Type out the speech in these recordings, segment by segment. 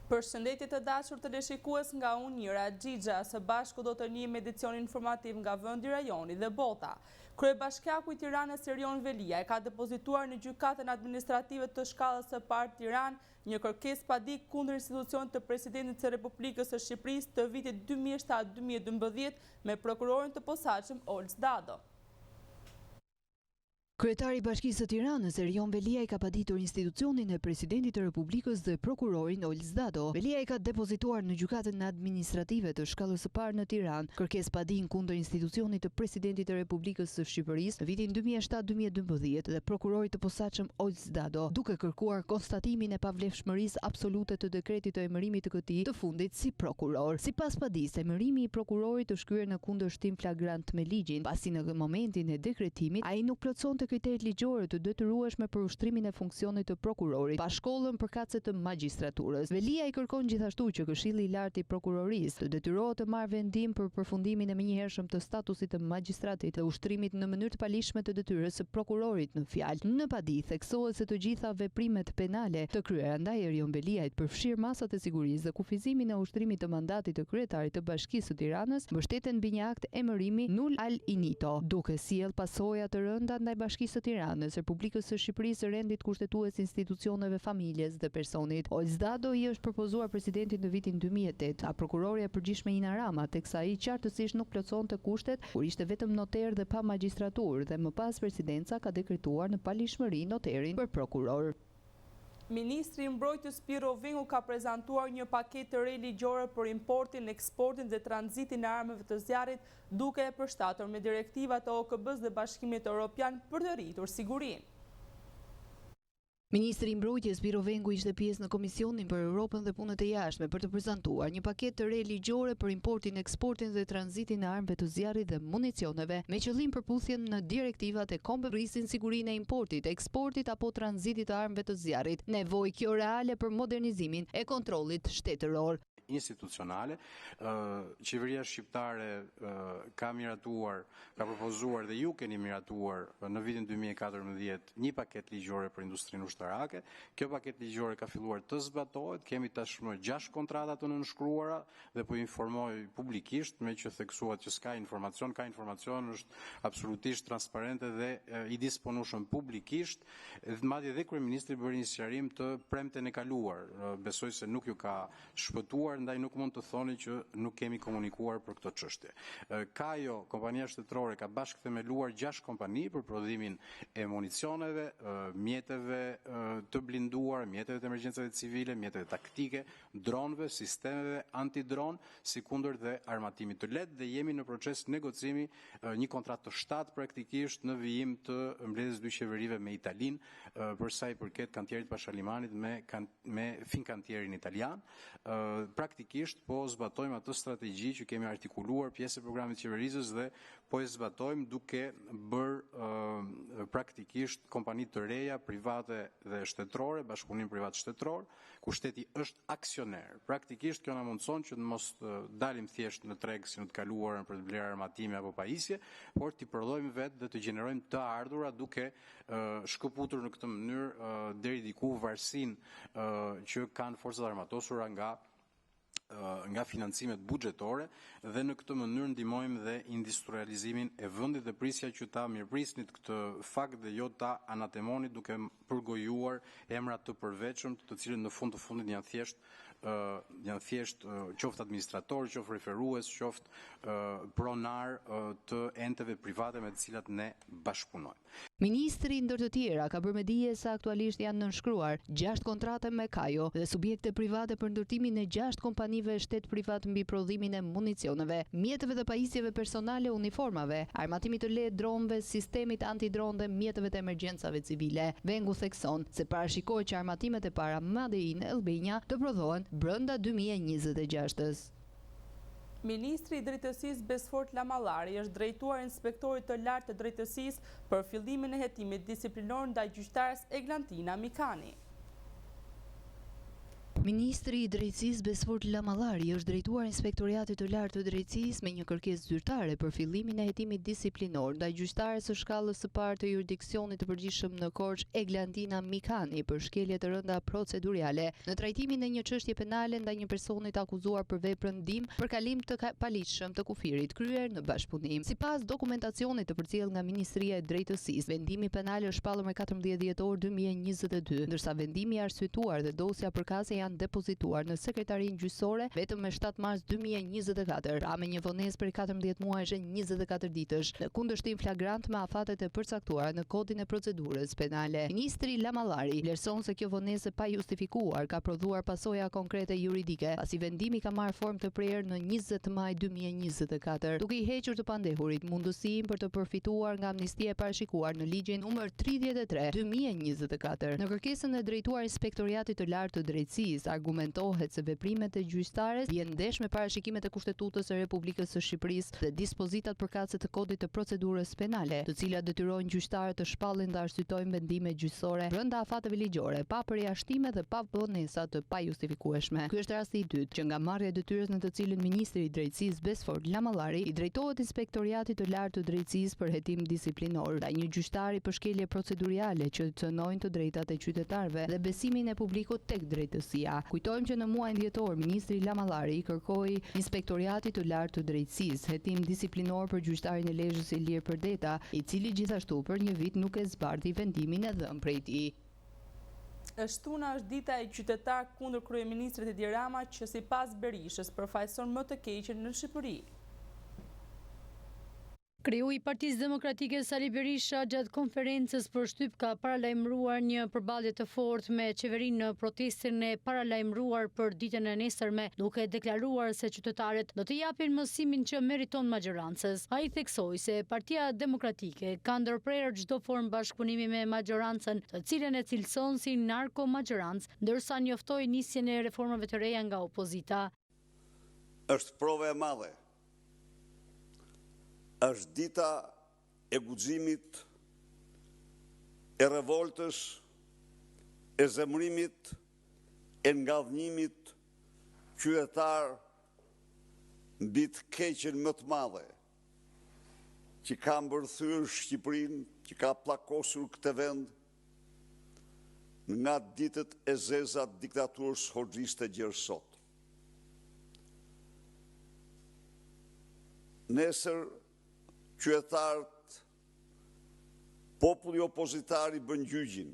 Përshëndetje të dashur teleshikues, nga unë Nira Xhixha, së bashku do të njihim edicion informativ nga vendi, rajoni dhe bota. Kryebashkiaku i Tiranës Erion Velia e ka depozituar në gjykatën administrative të shkallës së parë Tiranë një kërkesë padik kundër institucionit të presidentit të Republikës së Shqipërisë të vitit 2007-2012 me prokurorin të posaçëm Olc Dado. Kryetari i Bashkisë së Tiranës Erion Velia i ka paditur institucionin e presidentit të Republikës dhe prokurorin Olc Dado. Velia i ka depozituar në gjykatën administrative të shkallës së parë në Tiranë kërkesë padin kundër institucionit të presidentit të Republikës së Shqipërisë në vitin 2007-2012 dhe prokurorit të posaçëm Olc Dado, duke kërkuar konstatimin e pavlefshmërisë absolute të dekretit të emërimit të këtij të fundit si prokuror. Sipas padisë, emërimi i prokurorit të shkryer në kundërshtim flagrant me ligjin, pasi në momentin e dekretimit ai nuk plotësonte kriteret ligjore të detyrueshme për ushtrimin e funksionit të prokurorit, pa shkollën përkatëse të magjistraturës. Velia i kërkon gjithashtu që Këshilli i Lartë i Prokurorisë të detyrohet të marrë vendim për përfundimin e menjëhershëm të statusit të magjistratit dhe ushtrimit në mënyrë të palishme të detyrës së prokurorit. Në fjalë, në padi theksohet se të gjitha veprimet penale të kryera ndaj Erion Veliait përfshirë masat e sigurisë dhe kufizimin e ushtrimit të mandatit të kryetarit të Bashkisë së Tiranës mbështeten mbi një akt emërimi null al inito, duke sjell pasoja të rënda ndaj Bashkisë së Tiranës, Republikës së Shqipërisë, rendit kushtetues, institucioneve, familjes dhe personit. Olc Dado i është propozuar presidentit në vitin 2008, a prokuroria e përgjithshme Ina Rama, teksa ai qartësisht nuk plotësonte kushtet kur ishte vetëm noter dhe pa magjistraturë, dhe më pas presidenca ka dekretuar në palishmëri noterin për prokuror. Ministri i Mbrojtjes Piro Vengu ka prezantuar një paketë të re ligjore për importin, eksportin dhe tranzitin e armëve të zjarrit, duke e përshtatur me direktivat e OKB-s dhe Bashkimit Evropian për të rritur sigurinë. Ministri i Mbrojtjes Piro Vengu ishte pjesë në Komisionin për Europën dhe Punët e Jashtme për të prezantuar një paketë të re ligjore për importin, eksportin dhe tranzitin e armëve të zjarrit dhe municioneve, me qëllim përputhjen në direktivat e kombëve rrisin sigurinë e importit, eksportit apo tranzitit të armëve të zjarrit. Nevojë kjo reale për modernizimin e kontrollit shtetëror. Institucionale, qeveria shqiptare ka miratuar, ka propozuar dhe ju keni miratuar në vitin 2014 një paket ligjore për industrinë ushtarake. Kjo paket ligjore ka filluar të zbatohet, kemi tashmë 6 kontrata të nënshkruara dhe po informoj publikisht, me që theksuat që ka informacion është absolutisht transparente dhe i disponueshëm publikisht, madje dhe kryeministri bëri një sqarim të premten e kaluar. Besoj se nuk ju ka shpëtuar, ndaj nuk mund të thoni që nuk kemi komunikuar për këtë çështje. Kajo, kompania shtetërore, ka bashkëthemeluar 6 kompani për prodhimin e municioneve, mjeteve të blinduar, mjeteve të emergjencave civile, mjeteve taktike, dronëve, sistemeve antidron, si kundër dhe armatimit të lehtë, dhe jemi në proces negocimi një kontratë të 7 praktikisht në vijim të mbledhjes dy qeverive me Italinë, për sa i përket kantierit Pashalimanit me Finkantierin italian. Praktikisht po zbatojmë atë strategji që kemi artikuluar pjesë e programit qeverisës dhe po e zbatojmë duke bërë praktikisht kompani të reja, private dhe shtetërore, bashkëpunim privat shtetëror, ku shteti është aksioner. Praktikisht kjo na mundson që të mos dalim thjesht në treg si në të kaluarën për të blerë armatime apo pajisje, por t'i prodhojmë vetë dhe të gjenerojmë të ardhura duke shkëputur në këtë mënyrë deri diku varësinë që kanë forcat armatosura nga financimet buxhetore, dhe në këtë mënyrë ndihmojmë dhe industrializimin e vendit dhe prisja që ta mirëprisnit këtë fakt dhe jo ta anatemonit duke përgojuar emra të përveçëm, të cilët në fund të fundit janë thjesht qoftë administrator, qoftë referues, qoftë pronar të enteve private me të cilat ne bashkëpunojmë. Ministri ndër të tjera ka bërë me dije se aktualisht janë nënshkruar 6 kontrate me Kajo dhe subjekte private për ndërtimin e 6 kompanive shtet privat mbi prodhimin e municioneve, mjeteve dhe pajisjeve personale, uniformave, armatimit të lehtë, dronëve, sistemit antidron dhe mjeteve të emergjencave civile. Vengu thekson se parashikohet që armatimet e para Made in Albania të prodhohen brenda 2026-s. Ministri i Drejtësisë Besfort Lamallari është drejtuar inspektorit të lartë të drejtësisë për fillimin e hetimit disiplinor ndaj gjyqtares Eglantina Mikani. Ministri i Drejtësisë Besford Lamallari është drejtuar Inspektoriatit të Lartë të Drejtësisë me një kërkesë zyrtare për fillimin e hetimit disiplinor ndaj gjyqtares së shkallës së parë të jurisdiksionit të përgjithshëm në Korçë Eglandina Mikani për shkelje të rënda procedurale në trajtimin e një çështje penale ndaj një personi të akuzuar për veprën ndim për kalim të paligjshëm të kufirit kryer në bashkëpunim. Sipas dokumentacionit të përcjellë nga Ministria e Drejtësisë, vendimi penal është shpallur me 14 dhjetor 2022, ndërsa vendimi i arsyetuar dhe dosja përkatëse janë depozituar në Sekretarinë Gjyqësore vetëm me 7 mars 2024, pra me një vonesë për 14 muajsh e 24 ditësh, në kundërshtim flagrant me afatet e përcaktuara në Kodin e Procedurës Penale. Ministri Lamallari vlerëson se kjo vonesë pa justifikuar ka prodhuar pasoja konkrete juridike, pasi vendimi ka marrë formë të prerë në 20 maj 2024, duke i hequr të pandehurit mundësinë për të përfituar nga amnistia e parashikuar në ligjin nr. 33/2024. Në kërkesën e drejtuar Inspektoriatit të Lartë të Drejtësisë, argumentohet se veprimet e gjyqtares vjen ndesh me parashikimet e Kushtetutës së Republikës së Shqipërisë dhe dispozitat përkatëse të Kodit të Procedurës Penale, të cilat detyrojnë gjyqtarët të shpallin dhe arsyetojnë vendime gjyqësore brenda afateve ligjore, pa përjashtime dhe pa vonesa të pajustifikueshme. Ky është rasti i dytë që nga marrja e detyrës në të cilën Ministri i Drejtësisë Besford Lamallari i drejtohet Inspektoriatit të Lartë të Drejtësisë për hetim disiplinor ndaj një gjyqtari për shkelje procedurale që cënojnë të drejtat e qytetarëve dhe besimin e publikut tek drejtësia. Kujtojmë që në muajin dhjetor Ministri Lamallari kërkoi Inspektoriatit të Lartë të Drejtësisë hetim disiplinor për gjyqtarin e Lezhës Ilir Përdeta, i cili gjithashtu për një vit nuk e zbardhi vendimin e dhënë prej tij. Shtuna është dita e qytetar kundër kryeministrit Edi Rama që sipas Berishës përfaqëson më të keqen në Shqipëri. Kreu i Partisë Demokratike Sali Berisha gjatë konferencës për shtyp ka paralajmëruar një përballje të fortë me qeverinë në protestën e paralajmëruar për ditën e nesërme, duke deklaruar se qytetarët do të japin mësimin që meriton majorancës. Ai theksoi se Partia Demokratike ka ndërprerë çdo formë bashkëpunimi me majorancën, të cilën e cilëson si narko-majorancë, ndërsa njoftoi nisjen e reformave të reja nga opozita. Është provë e madhe. Është dita e guximit, e revoltës, e zemrimit, e ngadhnimit qytetar mbi të keqen më të madhe që ka mbërthyer Shqipërinë, që ka pllakosur këtë vend nga ditët e zeza të diktaturës hoxhiste deri sot. Nesër qytetarët, populli opozitar i bën gjyqin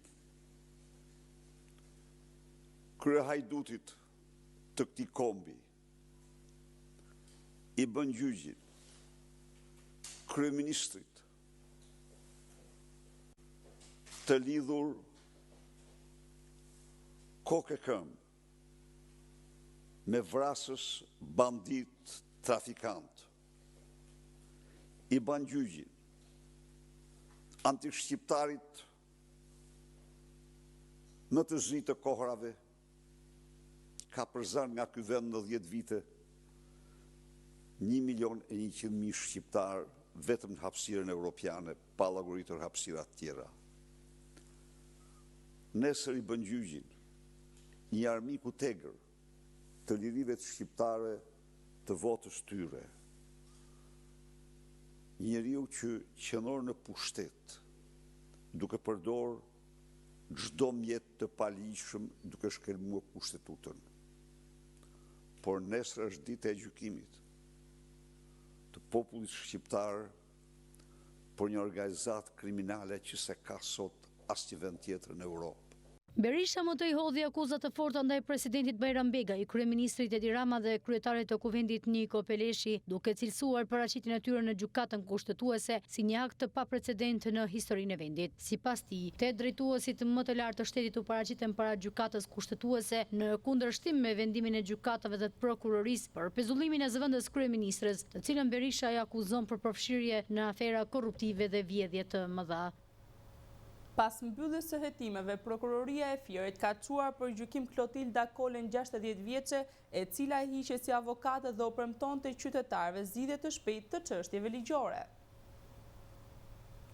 kryehajdutit të këtij kombi, i bën gjyqin kryeministrit të lidhur kokë e këmbë me vrasës, bandit, trafikant. I ban gjyqin antishqiptarit më të zi të kohrave, ka përzan nga ky vend në 10 vite 1.100.000 shqiptar vetëm në hapësirën europiane, pa llogaritur hapësira të tjera. Nesër i bën gjyqin një armiku tegër të lirive të shqiptare të votës tyre. Njeriu që qëndron në pushtet, duke përdor çdo mjet të paligjshëm duke shkelmuar Kushtetutën. Por nesër është dita e gjykimit të popullit shqiptar për një organizatë kriminale që se ka sot asnjë vend tjetër në Europë. Berisha më të i hodhi akuzat të forta ndaj presidentit Bajram Begaj, kryeministrit Edi Rama dhe kryetarit të kuvendit Niko Peleshi, duke cilësuar paraqitjen e tyre në gjykatën kushtetuese si një akt të paprecedent në historinë e vendit. Sipas tij, 8 drejtuesit më të lartë të shtetit u paraqiten para gjykatës kushtetuese në kundërshtim me vendimin e gjykatave dhe të prokurorisë për pezullimin e zëvendës kryeministres, të cilën Berisha i akuzon për përfshirje në afera korruptive dhe vjedhje të mëdha. Pas mbylljes së hetimeve, prokuroria e Firit ka çuar për gjykim Klotilda Kolen 60 vjeçe, e cila e hiqe si avokate dhe u premtonte qytetarëve zgjidhje të shpejtë të çështjeve ligjore.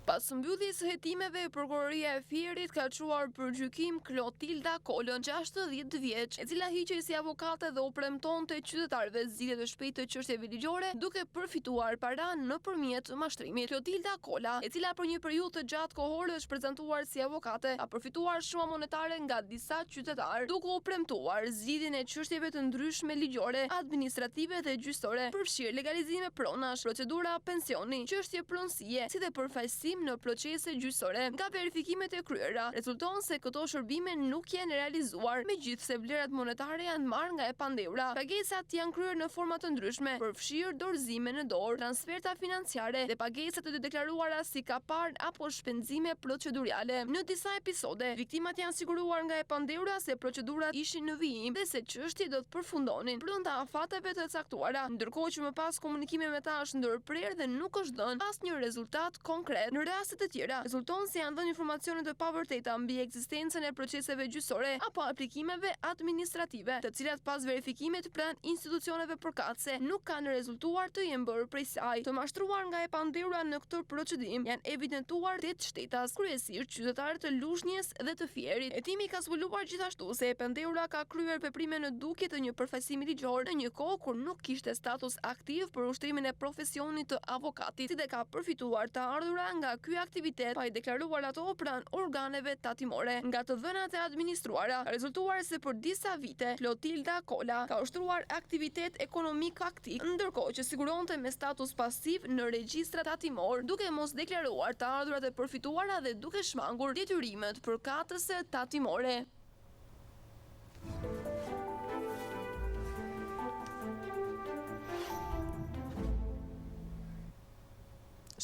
Pas mbylljes së hetimeve, prokuroria e Fierit ka çuar për gjykim Klotilda Kolën, 60 vjeç, e cila hiqej si avokate dhe u premtonte qytetarëve zgjidhje të shpejtë të çështjeve ligjore, duke përfituar para nëpërmjet mashtrimit. Klotilda Kola, e cila për një periudhë të gjatë kohore është prezantuar si avokate, ka përfituar shumë monetare nga disa qytetarë, duke u premtuar zgjidhjen e çështjeve të ndryshme ligjore, administrative dhe gjyqësore, përfshirë legalizime pronash, procedura pensioni, çështje pronësie, si dhe përfaqësim në procese gjyqësore. Nga verifikimet e kryera, rezulton se këto shërbime nuk janë realizuar, megjithse vlerat monetare janë marrë nga e pandehura. Pagesat janë kryer në forma të ndryshme, përfshirë dorëzime në dorë, transferta financiare dhe pagesat të deklaruara si kapar apo shpenzime procedurale. Në disa episode, viktimat janë siguruar nga e pandehura se procedurat ishin në vijim dhe se çështjet do të përfundonin brenda afateve të caktuara, ndërkohë që më pas komunikime me ta është ndërprerë dhe nuk është dhënë asnjë rezultat konkret. Në raste të tjera, rezulton se janë dhënë informacione të pavërteta mbi ekzistencën e proceseve gjyqësore apo aplikimeve administrative, të cilat pas verifikimit pranë institucioneve përkatëse nuk kanë rezultuar të jenë bërë prej saj. Të mashtruar nga e pandehura në këtë procedim janë evidentuar 8 shtetas, kryesisht qytetarë të Lushnjës dhe të Fierit. Hetimi ka zbuluar gjithashtu se e pandehura ka kryer veprime në dukje të një përfaqësimi ligjor në një kohë kur nuk kishte status aktiv për ushtrimin e profesionit të avokatit, si dhe ka përfituar të ardhura nga ky aktivitet pa i deklaruar ato pranë organeve tatimore. Nga të dhënat e administruara, ka rezultuar se për disa vite Klotilda Kola ka ushtruar aktivitet ekonomik aktiv, ndërkohë që siguronte me status pasiv në regjistrat tatimor, duke mos deklaruar të ardhurat e përfituara dhe duke shmangur detyrimet përkatëse tatimore.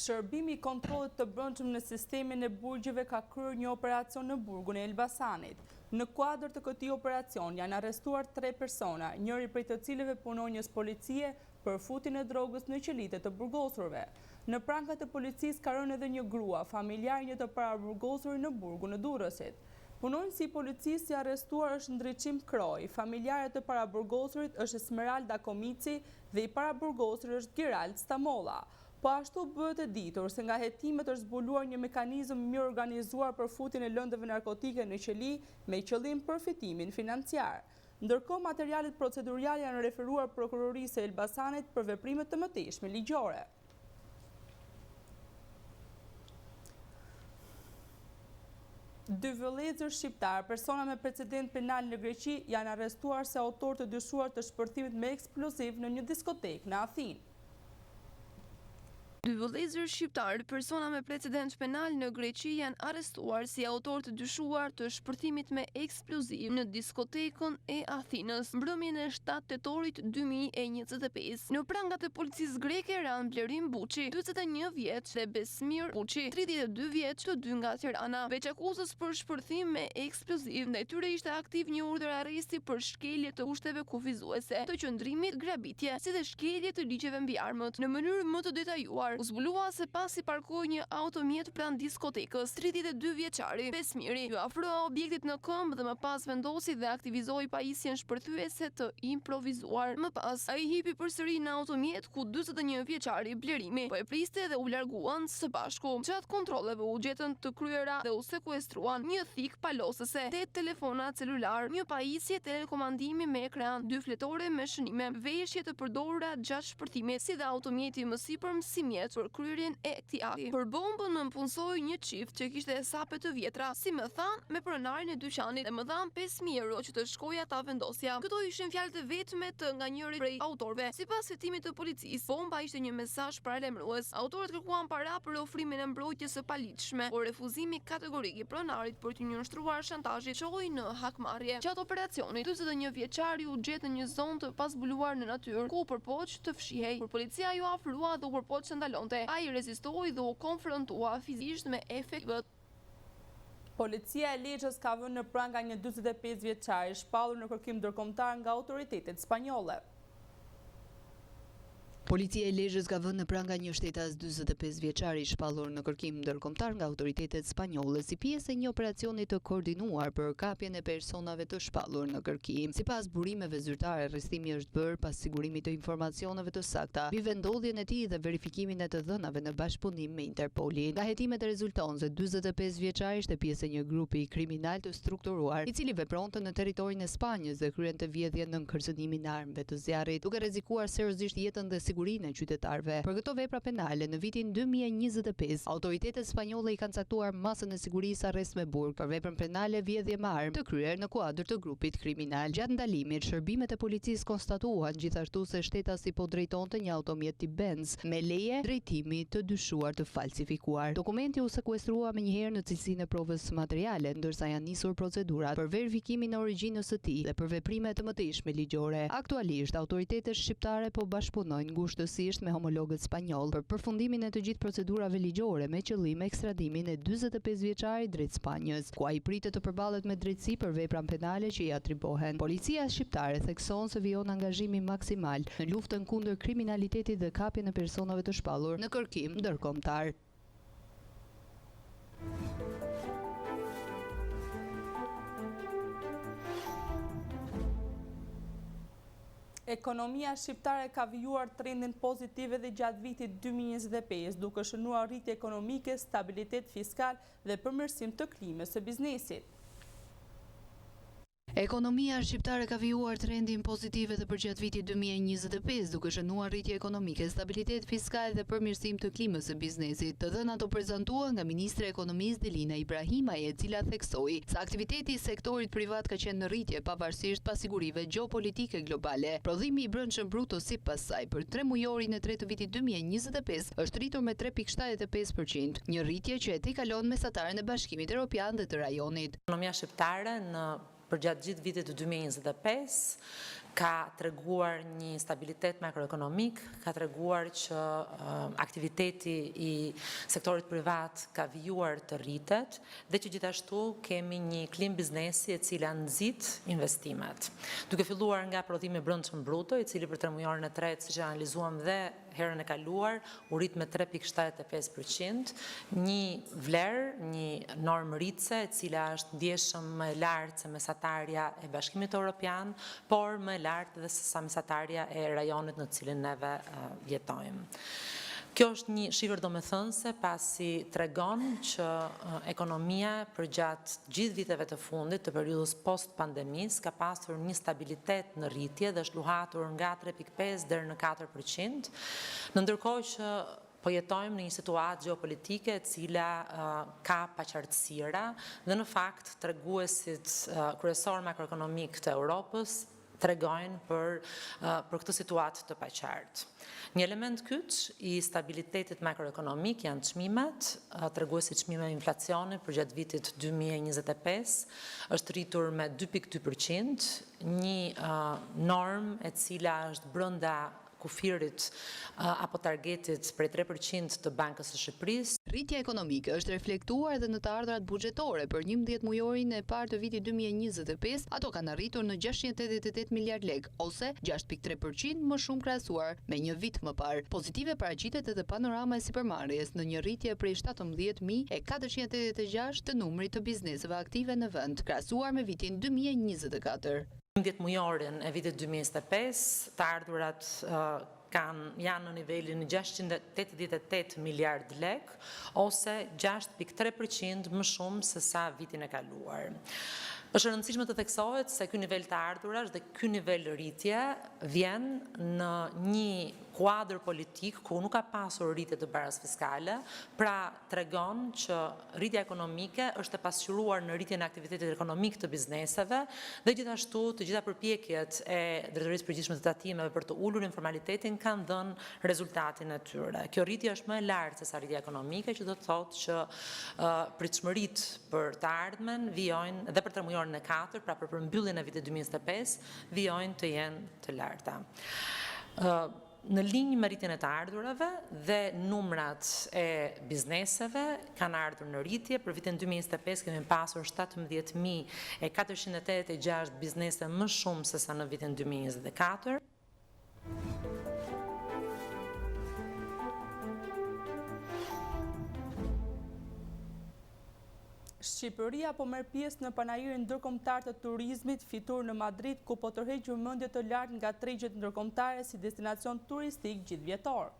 Shërbimi i kontrollit të brendshëm në sistemin e burgjeve ka kryer një operacion në burgun e Elbasanit. Në kuadër të këtij operacion janë arrestuar 3 persona, njëri prej të cilëve punonjës policie për futjen e drogës në qelitë të burgosurve. Në prangat e policisë ka rënë edhe një grua, familjar një të paraburgosurit në burgun e Durrësit. Punonjësi i policisë i arrestuar është Ndriçim Kroj, familjare të paraburgosurit është Esmeralda Komici dhe i paraburgosurit është Girald Stamolla. Po ashtu bëhet e ditur se nga hetimet është zbuluar një mekanizëm mirë organizuar për futjen e lëndëve narkotike në qeli me qëllim përfitimin financiar. Ndërkohë materialet procedurale janë referuar prokurorisë së Elbasanit për veprime të mëtejshme ligjore. Dy vëllezër shqiptar, persona me precedent penal në Greqi, janë arrestuar se autor të dyshuar të shpërthimit me eksploziv në një diskotekë në Athinë. Dy vëllezër shqiptar, persona me precedent penal në Greqi, janë arrestuar si autor të dyshuar të shpërthimit me eksploziv në diskotekën e Athinës, mbrëmjen e 7 tetorit 2025. Në prangat e policisë greke ran Blerim Buçi, 41 vjeç, dhe Besmir Buçi, 32 vjeç, të dy nga Tirana. Veç akuzës për shpërthim me eksploziv, ndaj tyre ishte aktiv një urdhër arresti për shkelje të kushteve kufizuese, të qëndrimit, grabitje, si dhe shkelje të ligjeve mbi armët. Në mënyrë më të detajuar, u zbulua se pasi parkoi një automjet pranë diskotekës, 32 vjeçari Besmiri ju afroa objektit në këmbë dhe më pas vendosi dhe aktivizoi pajisjen shpërthyese të improvizuar. Më pas, ai hipi përsëri në automjet ku 41 vjeçari Blerimi po e priste dhe u larguan së bashku. Gjatë kontrolleve u gjetën të kryera dhe u sekuestruan një thik palosëse, 8 telefona celular, një pajisje telekomandimi me ekran, 2 fletore me shënime, veshje të përdorura gjatë shpërthimit, si dhe automjeti më sipër mësimjet për kryerjen e këtij akti. Për bombën më punsoi një çift që kishte sape të vjetra, si më than, me pronarin e dyqanit, dhe më dhan 5.000 euro që të shkoja ta vendosja. Këto ishin fjalët e vetme të nga njëri prej autorëve. Sipas hetimit të policisë, bomba ishte një mesazh paralajmërues. Autorët kërkuan para për ofrimin e mbrojtjes së paligjshme, por refuzimi kategorik i pronarit për të nënshtruar shantazhit çoi në hakmarrje. Gjatë operacionit, 41 vjeçari u gjet në një zonë të pazbuluar në natyrë, ku u përpoq të fshihej. Kur policia ju afrua dhe u përpoq të ndalonte, ai rezistoi dhe u konfrontua fizikisht me efektet. Policia e Lezhës ka vënë në pranga një 45 vjeçar i shpallur në kërkim ndërkombëtar nga autoritetet spanjolle. Policia e Lezhës ka vënë në pranga një shtetas 45 vjeçar i shpallur në kërkim ndërkombëtar nga autoritetet spanjolle si pjesë e një operacioni të koordinuar për kapjen e personave të shpallur në kërkim. Sipas burimeve zyrtare, arrestimi është bërë pas sigurimit të informacioneve të sakta mbi vendodhjen e tij dhe verifikimin e të dhënave në bashkëpunim me Interpolin. Nga hetimet rezulton se 45 vjeçari ishte pjesë e një grupi kriminal të strukturuar, i cili vepronte në territorin e Spanjës dhe kryente vjedhje në kërcënimin e armëve të zjarrit, duke rrezikuar seriozisht jetën dhe sigurinë e qytetarëve. Për këto vepra penale në vitin 2025, autoritetet spanjolle i kanë caktuar masën e sigurisë arrest me burg për veprën penale vjedhje me armë të kryer në kuadër të grupit kriminal. Gjatë ndalimit, shërbimet e policisë konstatuan gjithashtu se shtetasi po drejtonte një automjet tip Benz me leje drejtimi të dyshuar të falsifikuar. Dokumenti u sekuestrua menjëherë në cilësinë e provës materiale, ndërsa janë nisur procedurat për verifikimin e origjinës së tij dhe për veprime të mëtejshme ligjore. Aktualisht, autoritetet shqiptare po bashkëpunojnë ngushtësisht me homologët spanjoll për përfundimin e të gjithë procedurave ligjore me qëllim ekstradimin e 45 vjeçarit drejt Spanjës, ku ai pritet të përballet me drejtësi për veprat penale që i atribuohen. Policia shqiptare thekson se vijon angazhimin maksimal në luftën kundër kriminalitetit dhe kapjen e personave të shpallur në kërkim ndërkombëtar. Ekonomia shqiptare ka vijuar trendin pozitive dhe gjatë vitit 2025, duke shënuar rritje ekonomike, stabilitet fiskal dhe përmirësim të klimës së biznesit. Ekonomia shqiptare ka vijuar trendin pozitiv edhe për gjatë vitit 2025, duke shënuar rritje ekonomike, stabilitet fiskal dhe përmirësim të klimës së biznesit. Të dhënat u prezantua nga Ministre e Ekonomisë Delina Ibrahimaj, e cila theksoi se aktiviteti i sektorit privat ka qenë në rritje pavarësisht pasigurive gjeopolitike globale. Prodhimi i brendshëm bruto sipas saj për 3 mujorin e 3 të vitit 2025 është rritur me 3.75%, një rritje që e tejkalon mesataren e Bashkimit Evropian dhe të rajonit. Ekonomia shqiptare për gjatë gjithë vitit të 2025 ka treguar një stabilitet makroekonomik, ka treguar që aktiviteti i sektorit privat ka vijuar të rritet dhe që gjithashtu kemi një klim biznesi e cila nxit investimet. Duke filluar nga prodhimi brendshëm bruto, i cili për 3 mujorin e tretë, siç e analizuam dhe herën e kaluar, u rrit me 3.75%, një vlerë, një normë rritse e cila është ndjeshëm më e lartë se mesatarja e Bashkimit Evropian, por më e lartë dhe se sa mesatarja e rajonit në cilin neve jetojmë. Kjo është një shifër domethënëse pasi tregon që ekonomia për gjatë gjithë viteve të fundit të periudhës post-pandemis ka pasur një stabilitet në rritje dhe është luhatur nga 3.5 deri në 4%, në ndërkohë që po jetojmë në një situatë gjeopolitike e cila ka paqartësira dhe në fakt treguesit kryesor makroekonomik të Europës tregojnë për këtë situatë të paqartë. Një element kyç i stabilitetit makroekonomik janë çmimet, treguesi çmimeve inflacioni për gjatë vitit 2025 është rritur me 2.2%, një normë e cila është brenda kufirit apo targetit prej 3% të Bankës së Shqipërisë. Rritja ekonomike është reflektuar edhe në të ardhurat buxhetore për 11 mujorin e parë të vitit 2025, ato kanë arritur në 688 miliard lekë ose 6.3% më shumë krahasuar me një vit më parë. Pozitive paraqitet edhe panorama e sipërmarrjes në një rritje prej 17.486 të numrit të bizneseve aktive në vend, krahasuar me vitin 2024. 11 mujorin e vitit 2025, të ardhurat janë në nivelin 688 miliard lek, ose 6.3% më shumë se sa vitin e kaluar. Është rëndësishme të theksohet se ky nivel të ardhurash dhe ky nivel rritje vjen në një kuadër politik ku nuk ka pasur rritje të barazë fiskale, pra tregon që rritja ekonomike është e pasqyruar në rritjen e aktivitetit ekonomik të bizneseve dhe gjithashtu të gjitha përpjekjet e Drejtorisë Përgjithshme të Tatimeve për të ulur informalitetin kanë dhënë rezultatin e tyre. Kjo rritje është më e lartë se sa rritja ekonomike, që do të thotë që pritshmëritë për të ardhmen vijojnë dhe për 3 mujorin e 4, pra për përmbylljen e vitit 2025, vijojnë të jenë të larta. Në linjë me rritjen e të ardhurave dhe numrat e bizneseve kanë ardhur në rritje. Për vitin 2025 kemi pasur 17.486 biznese më shumë se sa në vitin 2024. Shqipëria po merr pjesë në panajirin ndërkombëtar të turizmit fitur në Madrid, ku po tërheq vëmendje të lartë nga tregjet ndërkombëtare si destinacion turistik gjithvjetor.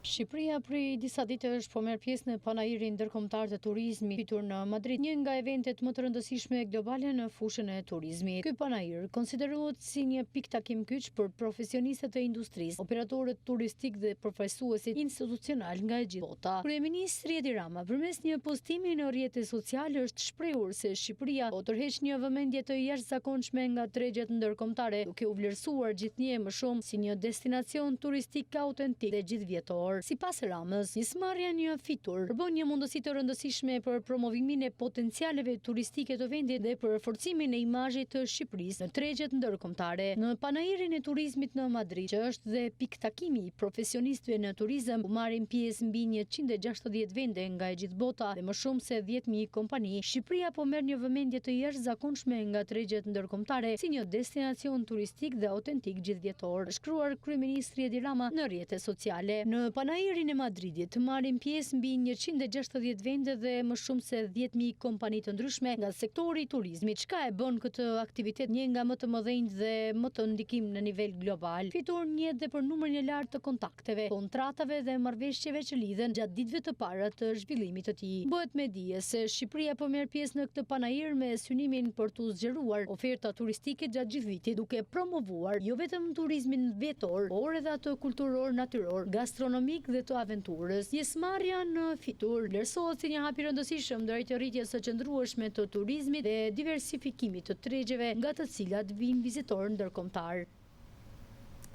Shqipëria prej disa ditësh po merr pjesë në panajirin ndërkombëtar të turizmit fitur në Madrid, një nga eventet më të rëndësishme globale në fushën e turizmit. Ky panajir konsiderohet si një pikë takim kyç për profesionistët e industrisë, operatorët turistik dhe përfaqësuesit institucional nga e gjithë bota. Kryeministri Edi Rama, përmes një postimi në rrjetet sociale, është shprehur se Shqipëria po tërheq një vëmendje të jashtëzakonshme nga tregjet ndërkombëtare, duke u vlerësuar gjithnjë më shumë si një destinacion turistik autentik dhe gjithvjetor. Sipas Ramës, pjesëmarrja një fitur përbën një mundësi të rëndësishme për promovimin e potencialeve turistike të vendit dhe për forcimin e imazhit të Shqipërisë në tregjet ndërkombëtare. Në panajirin e turizmit në Madrid, që është dhe pikë takimi i profesionistëve në turizëm, u marrin pjesë mbi 160 vende nga e gjithë bota dhe më shumë se 10.000 kompani. Shqipëria po merr një vëmendje të jashtëzakonshme nga tregjet ndërkombëtare si një destinacion turistik dhe autentik gjithvjetor, shkruar kryeministri Edi Rama në rrjetet sociale. Në panajirin e Madridit marrin pjesë mbi 160 vende dhe më shumë se 10.000 kompani të ndryshme nga sektori i turizmit. Çka e bën këtë aktivitet një nga më të mëdhenj dhe më të ndikim në nivel global? Fitur njihet dhe për numrin e lartë të kontakteve, kontratave dhe marrëveshjeve që lidhen gjatë ditëve të para të zhvillimit të tij. Bëhet me dije se Shqipëria po merr pjesë në këtë panajir me synimin për të zgjeruar oferta turistike gjatë gjithë vitit, duke promovuar jo vetëm turizmin vjetor, por edhe atë kulturor, natyror, gastronomik dhe të aventurës. Pjesëmarrja në fitur vlerësohet si një hap i rëndësishëm drejt rritjes së qëndrueshme të turizmit dhe diversifikimit të tregjeve nga të cilat vijnë vizitorë ndërkombëtar.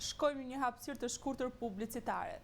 Shkojmë në një hapësirë të shkurtër publicitare.